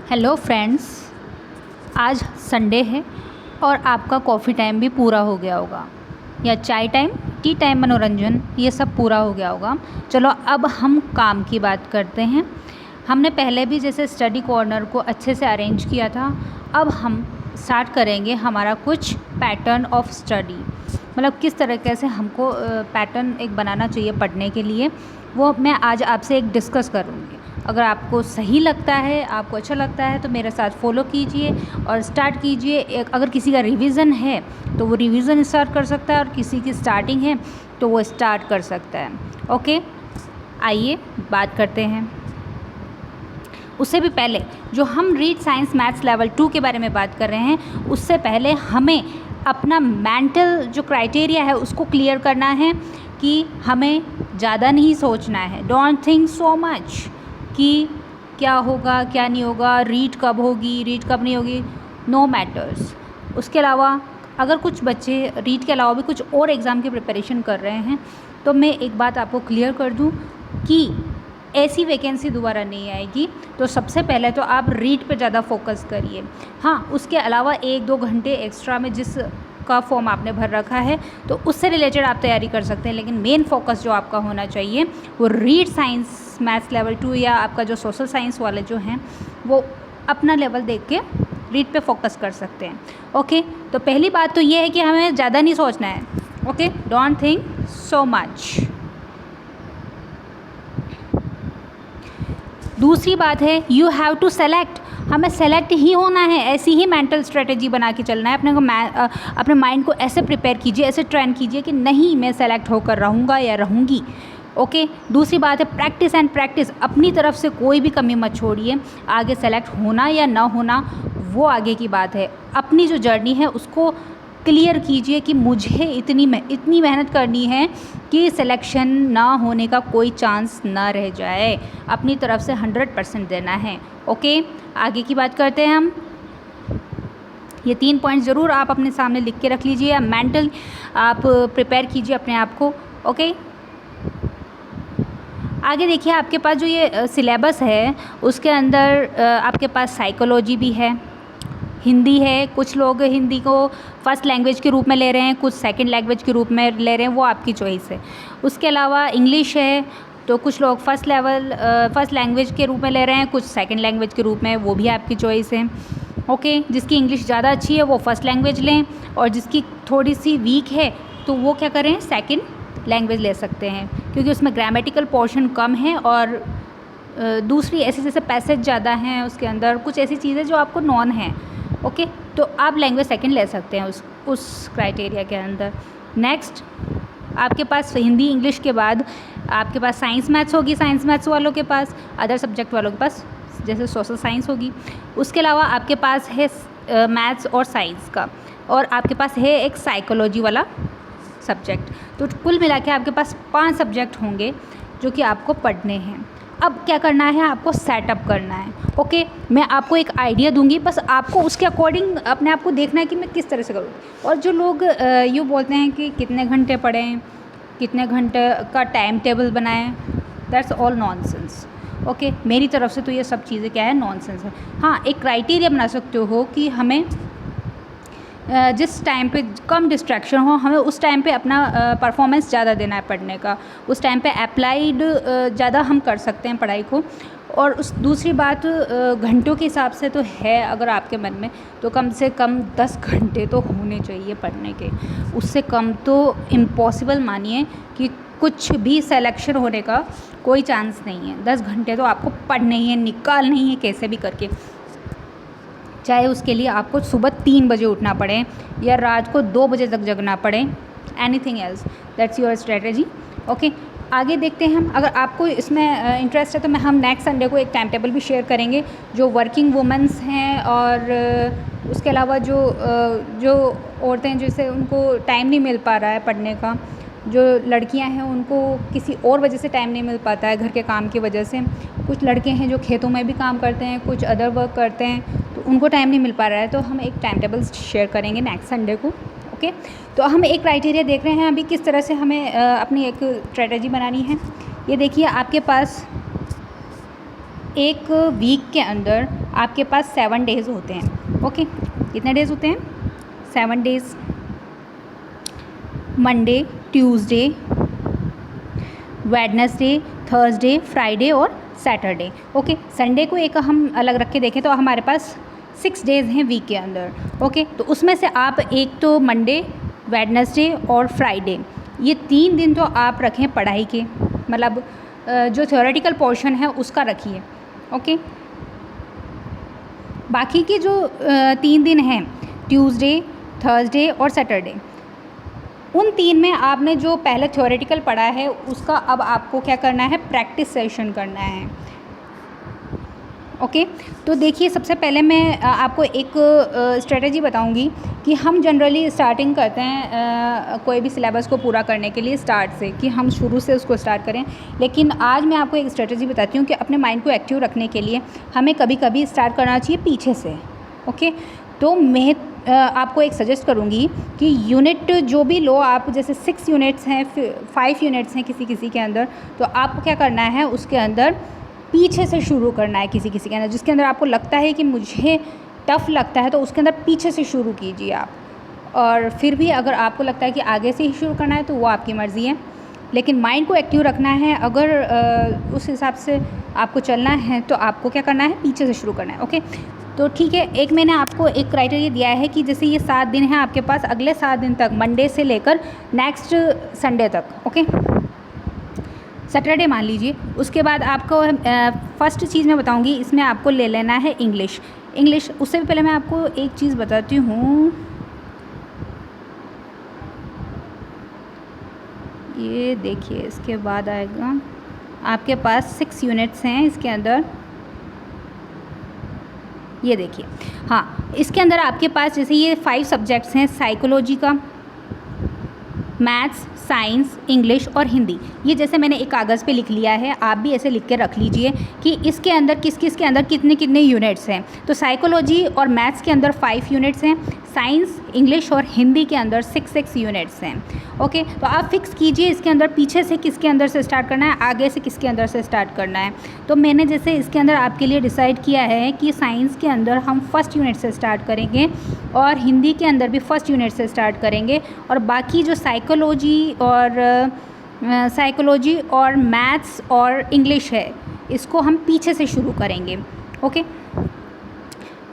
Hello friends, आज Sunday है और आपका कॉफ़ी टाइम भी पूरा हो गया होगा या चाय टाइम, टी टाइम, मनोरंजन ये सब पूरा हो गया होगा। चलो अब हम काम की बात करते हैं। हमने पहले भी जैसे स्टडी कॉर्नर को अच्छे से अरेंज किया था, अब हम स्टार्ट करेंगे हमारा कुछ पैटर्न ऑफ स्टडी, मतलब किस तरीके से हमको पैटर्न एक बनाना चाहिए पढ़ने के लिए, वो मैं आज आपसे एक डिस्कस करूँगी। अगर आपको सही लगता है, आपको अच्छा लगता है तो मेरे साथ फॉलो कीजिए और स्टार्ट कीजिए। अगर किसी का रिवीजन है तो वो रिवीजन स्टार्ट कर सकता है और किसी की स्टार्टिंग है तो वो स्टार्ट कर सकता है। ओके, आइए बात करते हैं। उससे भी पहले जो हम रीड साइंस मैथ्स लेवल 2 के बारे में बात कर रहे हैं, उससे पहले हमें अपना मेंटल जो क्राइटेरिया है उसको क्लियर करना है कि हमें ज़्यादा नहीं सोचना है। डोंट थिंक सो मच कि क्या होगा क्या नहीं होगा, रीड कब होगी, रीड कब नहीं होगी, नो मैटर्स। उसके अलावा अगर कुछ बच्चे रीड के अलावा भी कुछ और एग्ज़ाम की प्रिपरेशन कर रहे हैं तो मैं एक बात आपको क्लियर कर दूं कि ऐसी वैकेंसी दोबारा नहीं आएगी। तो सबसे पहले तो आप रीड पे ज़्यादा फोकस करिए। हाँ, उसके अलावा 1-2 घंटे एक्स्ट्रा में जिस का फॉर्म आपने भर रखा है तो उससे रिलेटेड आप तैयारी कर सकते हैं, लेकिन मेन फोकस जो आपका होना चाहिए वो रीड साइंस मैथ्स लेवल 2 या आपका जो सोशल साइंस वाले जो हैं वो अपना लेवल देख के रीड पे फोकस कर सकते हैं। ओके, तो पहली बात तो ये है कि हमें ज़्यादा नहीं सोचना है। Okay, don't think so much. दूसरी बात है यू हैव टू सेलेक्ट, हमें सेलेक्ट ही होना है। ऐसी ही मेंटल स्ट्रेटेजी बना के चलना है। अपने माइंड को ऐसे प्रिपेयर कीजिए, ऐसे ट्रेन कीजिए कि नहीं, मैं सेलेक्ट होकर रहूँगा या रहूँगी। ओके, दूसरी बात है प्रैक्टिस एंड प्रैक्टिस। अपनी तरफ से कोई भी कमी मत छोड़िए। आगे सेलेक्ट होना या ना होना वो आगे की बात है। अपनी जो जर्नी है उसको क्लियर कीजिए कि मुझे इतनी मेहनत करनी है कि सिलेक्शन ना होने का कोई चांस ना रह जाए। अपनी तरफ से 100% देना है। ओके, आगे की बात करते हैं हम। ये 3 पॉइंट ज़रूर आप अपने सामने लिख के रख लीजिए। मेंटल आप प्रिपेयर कीजिए अपने आप को। ओके, आगे देखिए, आपके पास जो ये सिलेबस है उसके अंदर आपके पास साइकोलॉजी भी है, हिंदी है। कुछ लोग हिंदी को फर्स्ट लैंग्वेज के रूप में ले रहे हैं, कुछ सेकंड लैंग्वेज के रूप में ले रहे हैं, वो आपकी चॉइस है। उसके अलावा इंग्लिश है, तो कुछ लोग फर्स्ट लैंग्वेज के रूप में ले रहे हैं, कुछ सेकंड लैंग्वेज के रूप में, वो भी आपकी चॉइस है। ओके, जिसकी इंग्लिश ज़्यादा अच्छी है वो फर्स्ट लैंग्वेज लें, और जिसकी थोड़ी सी वीक है तो वो क्या करें, सेकेंड लैंग्वेज ले सकते हैं, क्योंकि उसमें ग्रामेटिकल पोर्शन कम है और दूसरी ऐसे जैसे पैसेज ज़्यादा हैं उसके अंदर, कुछ ऐसी चीज़ें जो आपको नॉन हैं। ओके, तो आप लैंग्वेज सेकंड ले सकते हैं उस क्राइटेरिया के अंदर। नेक्स्ट, आपके पास हिंदी इंग्लिश के बाद आपके पास साइंस मैथ्स होगी, साइंस मैथ्स वालों के पास, अदर सब्जेक्ट वालों के पास जैसे सोशल साइंस होगी। उसके अलावा आपके पास है मैथ्स और साइंस का, और आपके पास है एक साइकोलॉजी वाला सब्जेक्ट। तो कुल मिला के आपके पास 5 सब्जेक्ट होंगे जो कि आपको पढ़ने हैं। अब क्या करना है, आपको सेटअप करना है। ओके, मैं आपको एक आइडिया दूंगी, बस आपको उसके अकॉर्डिंग अपने आप को देखना है कि मैं किस तरह से करूँ। और जो लोग यूँ बोलते हैं कि कितने घंटे पढ़ें, कितने घंटे का टाइम टेबल बनाएं, दैट्स ऑल नॉनसेंस। ओके, मेरी तरफ से तो ये सब चीज़ें क्या है, नॉनसेंस है। हाँ, एक क्राइटेरिया बना सकते हो कि हमें जिस टाइम पे कम डिस्ट्रैक्शन हो, हमें उस टाइम पे अपना परफॉर्मेंस ज़्यादा देना है पढ़ने का। उस टाइम पे अप्लाइड ज़्यादा हम कर सकते हैं पढ़ाई को। और उस दूसरी बात, घंटों के हिसाब से तो है अगर आपके मन में, तो कम से कम 10 घंटे तो होने चाहिए पढ़ने के। उससे कम तो इम्पॉसिबल मानिए कि कुछ भी सिलेक्शन होने का कोई चांस नहीं है। 10 घंटे तो आपको पढ़ने ही है, निकालने ही है कैसे भी करके, चाहे उसके लिए आपको सुबह 3 बजे उठना पड़े या रात को 2 बजे तक जगना पड़े। Anything else, that's your strategy. Okay, आगे देखते हैं हम। अगर आपको इसमें इंटरेस्ट है तो हम नेक्स्ट संडे को एक टाइम टेबल भी शेयर करेंगे। जो वर्किंग वुमेंस हैं और उसके अलावा जो औरतें हैं जैसे उनको टाइम नहीं मिल पा रहा है पढ़ने का, जो लड़कियां हैं उनको किसी और वजह से टाइम नहीं मिल पाता है, घर के काम की वजह से। कुछ लड़के हैं जो खेतों में भी काम करते हैं, कुछ अदर वर्क करते हैं, तो उनको टाइम नहीं मिल पा रहा है। तो हम एक टाइम टेबल शेयर करेंगे नेक्स्ट संडे को। ओके, तो हम एक क्राइटेरिया देख रहे हैं अभी किस तरह से हमें अपनी एक स्ट्रेटजी बनानी है। ये देखिए, आपके पास एक वीक के अंदर आपके पास 7 डेज़ होते हैं। ओके, कितने डेज़ होते हैं? 7 days. Monday, Tuesday, Wednesday, Thursday, Friday और सैटरडे। ओके, संडे को एक हम अलग रख के देखें तो हमारे पास 6 डेज़ हैं वीक के अंदर। ओके, तो उसमें से आप एक तो मंडे, वेडनेसडे और फ्राइडे, ये 3 दिन तो आप रखें पढ़ाई के, मतलब जो थ्योरेटिकल पोर्शन है उसका रखिए। ओके, बाकी के जो 3 दिन हैं, ट्यूसडे, थर्सडे और सैटरडे, उन 3 में आपने जो पहले थ्योरेटिकल पढ़ा है उसका अब आपको क्या करना है? प्रैक्टिस सेशन करना है। ओके, तो देखिए सबसे पहले मैं आपको एक स्ट्रेटजी बताऊंगी कि हम जनरली स्टार्टिंग करते हैं कोई भी सिलेबस को पूरा करने के लिए स्टार्ट से, कि हम शुरू से उसको स्टार्ट करें। लेकिन आज मैं आपको एक स्ट्रेटजी बताती हूँ कि अपने माइंड को एक्टिव रखने के लिए हमें कभी कभी स्टार्ट करना चाहिए पीछे से। ओके, तो मैं आपको एक सजेस्ट करूँगी कि यूनिट जो भी लो आप, जैसे 6 यूनिट्स हैं, 5 यूनिट्स हैं किसी किसी के अंदर, तो आपको क्या करना है उसके अंदर पीछे से शुरू करना है। किसी किसी के अंदर जिसके अंदर आपको लगता है कि मुझे टफ़ लगता है तो उसके अंदर पीछे से शुरू कीजिए आप। और फिर भी अगर आपको लगता है कि आगे से ही शुरू करना है तो वो आपकी मर्ज़ी है, लेकिन माइंड को एक्टिव रखना है। अगर उस हिसाब से आपको चलना है तो आपको क्या करना है? पीछे से शुरू करना है। ओके, तो ठीक है, एक मैंने आपको एक क्राइटेरिया दिया है कि जैसे ये 7 दिन हैं आपके पास, अगले 7 दिन तक, मंडे से लेकर नेक्स्ट संडे तक। ओके, सैटरडे मान लीजिए। उसके बाद आपको फर्स्ट चीज़ मैं बताऊंगी, इसमें आपको ले लेना है इंग्लिश। उससे भी पहले मैं आपको एक चीज़ बताती हूँ, ये देखिए इसके बाद आएगा आपके पास 6 यूनिट्स हैं इसके अंदर। ये देखिए, हाँ, इसके अंदर आपके पास जैसे ये 5 सब्जेक्ट्स हैं, साइकोलॉजी का, मैथ्स, साइंस, इंग्लिश और हिंदी। ये जैसे मैंने एक कागज़ पे लिख लिया है, आप भी ऐसे लिख के रख लीजिए कि इसके अंदर किस किस के अंदर कितने कितने यूनिट्स हैं। तो साइकोलॉजी और मैथ्स के अंदर 5 यूनिट्स हैं, साइंस, इंग्लिश और हिंदी के अंदर 6 यूनिट्स हैं। ओके, तो आप फिक्स कीजिए इसके अंदर पीछे से किसके अंदर से स्टार्ट करना है, आगे से किसके अंदर से स्टार्ट करना है। तो मैंने जैसे इसके अंदर आपके लिए डिसाइड किया है कि साइंस के अंदर हम फर्स्ट यूनिट से स्टार्ट करेंगे और हिंदी के अंदर भी फर्स्ट यूनिट से स्टार्ट करेंगे, और बाकी जो साइकोलॉजी और मैथ्स और इंग्लिश है इसको हम पीछे से शुरू करेंगे। ओके,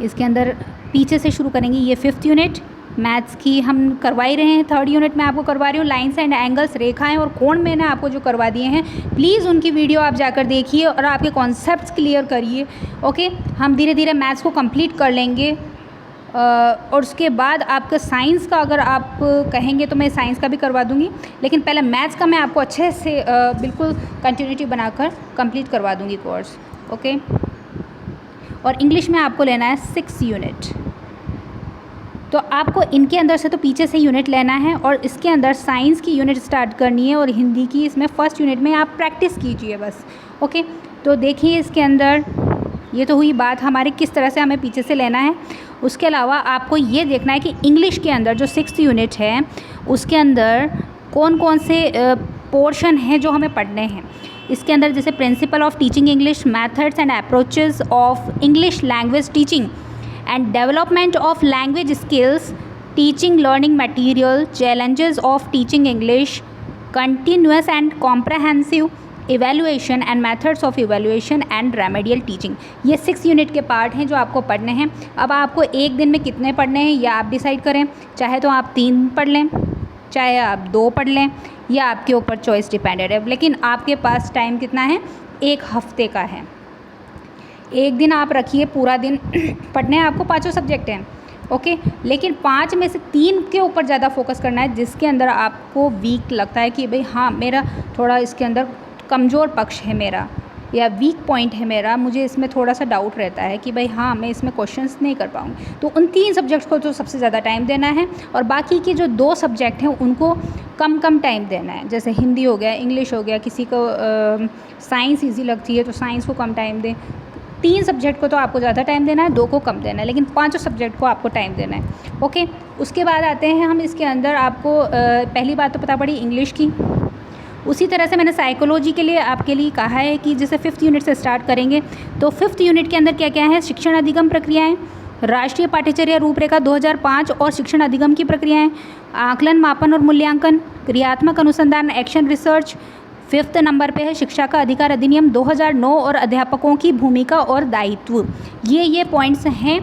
इसके अंदर पीछे से शुरू करेंगे। ये 5th यूनिट मैथ्स की हम करवा ही रहे हैं, 3rd यूनिट में आपको करवा रही हूँ। लाइन्स एंड एंगल्स, रेखाएं और कोण मैंने आपको जो करवा दिए हैं, प्लीज़ उनकी वीडियो आप जाकर देखिए और आपके कॉन्सेप्ट्स क्लियर करिए। ओके, हम धीरे धीरे मैथ्स को कंप्लीट कर लेंगे। और उसके बाद आपका साइंस का अगर आप कहेंगे तो मैं साइंस का भी करवा दूंगी, लेकिन पहले मैथ्स का मैं आपको अच्छे से बिल्कुल कंटिन्यूटी बनाकर कंप्लीट करवा दूंगी कोर्स। ओके, और इंग्लिश में आपको लेना है 6 यूनिट। तो आपको इनके अंदर से तो पीछे से यूनिट लेना है और इसके अंदर साइंस की यूनिट स्टार्ट करनी है और हिंदी की इसमें फर्स्ट यूनिट में आप प्रैक्टिस कीजिए बस। ओके, तो देखिए इसके अंदर ये तो हुई बात हमारी किस तरह से हमें पीछे से लेना है। उसके अलावा आपको ये देखना है कि इंग्लिश के अंदर जो 6th यूनिट है उसके अंदर कौन कौन से पोर्शन हैं जो हमें पढ़ने हैं। इसके अंदर जैसे principle of teaching English, methods and approaches of English language teaching and development of language skills, teaching learning material, challenges of teaching English, continuous and comprehensive evaluation and methods of evaluation and remedial teaching। ये 6 unit के part हैं जो आपको पढ़ने हैं। अब आपको एक दिन में कितने पढ़ने हैं या आप डिसाइड करें, चाहे तो आप 3 पढ़ लें, चाहे आप 2 पढ़ लें, या आपके ऊपर चॉइस डिपेंडेड है। लेकिन आपके पास टाइम कितना है? 1 हफ्ते का है। एक दिन आप रखिए पूरा दिन पढ़ने हैं, आपको 5 सब्जेक्ट हैं। ओके, लेकिन 5 में से 3 के ऊपर ज़्यादा फोकस करना है जिसके अंदर आपको वीक लगता है कि भाई हाँ मेरा थोड़ा इसके अंदर कमज़ोर पक्ष है मेरा या वीक पॉइंट है मेरा, मुझे इसमें थोड़ा सा डाउट रहता है कि भाई हाँ मैं इसमें क्वेश्चंस नहीं कर पाऊँगी। तो उन 3 सब्जेक्ट्स को तो सबसे ज़्यादा टाइम देना है और बाकी के जो 2 सब्जेक्ट हैं उनको कम कम टाइम देना है। जैसे हिंदी हो गया, इंग्लिश हो गया, किसी को साइंस ईजी लगती है तो साइंस को कम टाइम दें। 3 सब्जेक्ट को तो आपको ज़्यादा टाइम देना है, 2 को कम देना है, लेकिन 5 सब्जेक्ट को आपको टाइम देना है। ओके, उसके बाद आते हैं हम इसके अंदर आपको पहली बात तो पता पड़ी इंग्लिश की। उसी तरह से मैंने साइकोलॉजी के लिए आपके लिए कहा है कि जैसे 5th यूनिट से स्टार्ट करेंगे, तो 5th यूनिट के अंदर क्या क्या है, शिक्षण अधिगम प्रक्रियाएं, राष्ट्रीय पाठ्यचर्या रूपरेखा 2005 और शिक्षण अधिगम की प्रक्रियाएं, आकलन, मापन और मूल्यांकन, क्रियात्मक अनुसंधान, एक्शन रिसर्च। 5th नंबर पे है शिक्षा का अधिकार अधिनियम 2009 और अध्यापकों की भूमिका और दायित्व। ये पॉइंट्स हैं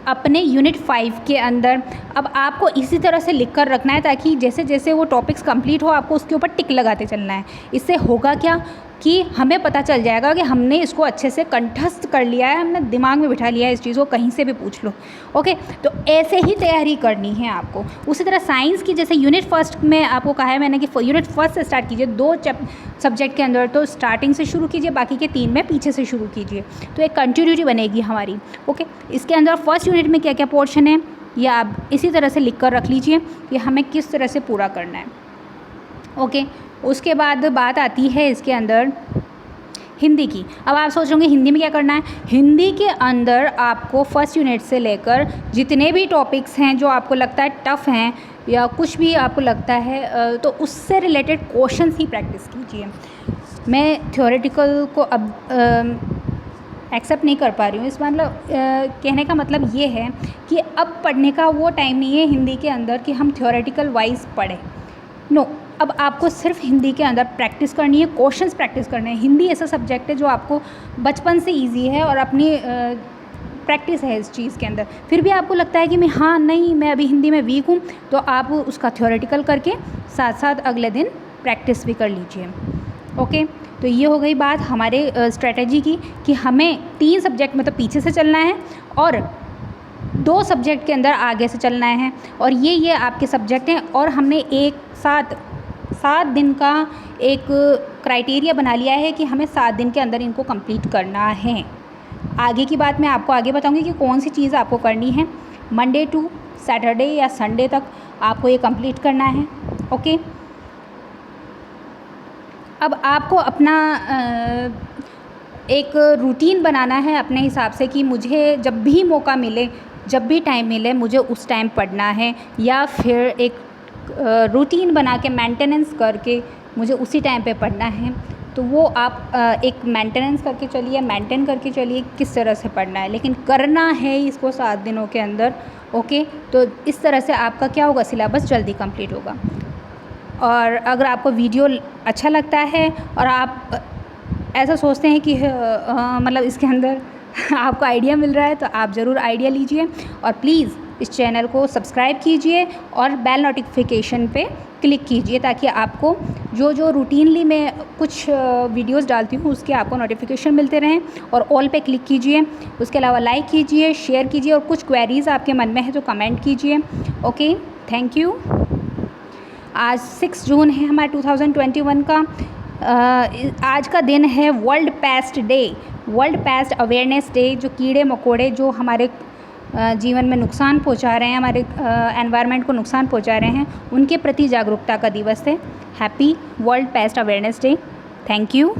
अपने यूनिट 5 के अंदर। अब आपको इसी तरह से लिख कर रखना है ताकि जैसे जैसे वो टॉपिक्स कंप्लीट हो आपको उसके ऊपर टिक लगाते चलना है। इससे होगा क्या कि हमें पता चल जाएगा कि हमने इसको अच्छे से कंठस्थ कर लिया है, हमने दिमाग में बिठा लिया है इस चीज़ को, कहीं से भी पूछ लो। ओके, तो ऐसे ही तैयारी करनी है आपको। उसी तरह साइंस की जैसे यूनिट 1 में आपको कहा है मैंने कि यूनिट 1 से स्टार्ट कीजिए, 2 सब्जेक्ट के अंदर तो स्टार्टिंग से शुरू कीजिए, बाकी के 3 में पीछे से शुरू कीजिए, तो एक कंटिन्यूटी बनेगी हमारी। ओके, इसके अंदर 1st यूनिट में क्या क्या पोर्शन है या आप इसी तरह से लिख कर रख लीजिए कि हमें किस तरह से पूरा करना है। ओके, उसके बाद बात आती है इसके अंदर हिंदी की। अब आप सोच रहे होंगे हिंदी में क्या करना है। हिंदी के अंदर आपको 1st यूनिट से लेकर जितने भी टॉपिक्स हैं जो आपको लगता है टफ़ हैं या कुछ भी आपको लगता है तो उससे रिलेटेड क्वेश्चंस ही प्रैक्टिस कीजिए। मैं थ्योरेटिकल को अब एक्सेप्ट नहीं कर पा रही हूँ। इस मतलब कहने का मतलब ये है कि अब पढ़ने का वो टाइम नहीं है हिंदी के अंदर कि हम थ्योरेटिकल वाइज पढ़ें। नो, अब आपको सिर्फ हिंदी के अंदर प्रैक्टिस करनी है, क्वेश्चंस प्रैक्टिस करने हैं। हिंदी ऐसा सब्जेक्ट है जो आपको बचपन से इजी है और अपनी प्रैक्टिस है इस चीज़ के अंदर। फिर भी आपको लगता है कि मैं अभी हिंदी में वीक हूँ, तो आप उसका थ्योरेटिकल करके साथ साथ अगले दिन प्रैक्टिस भी कर लीजिए। ओके, तो ये हो गई बात हमारे स्ट्रेटजी की कि हमें 3 सब्जेक्ट में तो पीछे से चलना है और 2 सब्जेक्ट के अंदर आगे से चलना है। और ये आपके सब्जेक्ट हैं और हमने एक साथ 7 दिन का एक क्राइटेरिया बना लिया है कि हमें 7 दिन के अंदर इनको कंप्लीट करना है। आगे की बात मैं आपको आगे बताऊंगी कि कौन सी चीज़ आपको करनी है। मंडे टू सैटरडे या संडे तक आपको ये कंप्लीट करना है। ओके, अब आपको अपना एक रूटीन बनाना है अपने हिसाब से कि मुझे जब भी मौका मिले, जब भी टाइम मिले, मुझे उस टाइम पढ़ना है, या फिर एक रूटीन बना के मेंटेनेंस करके मुझे उसी टाइम पे पढ़ना है। तो वो आप एक मेंटेनेंस करके चलिए, मेंटेन करके चलिए किस तरह से पढ़ना है, लेकिन करना है इसको 7 दिनों के अंदर। ओके, तो इस तरह से आपका क्या होगा, सिलेबस जल्दी कंप्लीट होगा। और अगर आपको वीडियो अच्छा लगता है और आप ऐसा सोचते हैं कि मतलब इसके अंदर आपको आइडिया मिल रहा है, तो आप ज़रूर आइडिया लीजिए और प्लीज़ इस चैनल को सब्सक्राइब कीजिए और बेल नोटिफिकेशन पे क्लिक कीजिए ताकि आपको जो रूटीनली मैं कुछ वीडियोस डालती हूँ उसके आपको नोटिफिकेशन मिलते रहें। और ऑल पे क्लिक कीजिए। उसके अलावा लाइक कीजिए, शेयर कीजिए और कुछ क्वेरीज़ आपके मन में है तो कमेंट कीजिए। Okay, thank you. आज 6 जून है हमारे 2021 का। आज का दिन है world paste day, world paste awareness day. जो कीड़े मकोड़े जो हमारे जीवन में नुकसान पहुंचा रहे हैं, हमारे एनवायरनमेंट को नुकसान पहुंचा रहे हैं, उनके प्रति जागरूकता का दिवस है। Happy world paste awareness day. Thank you.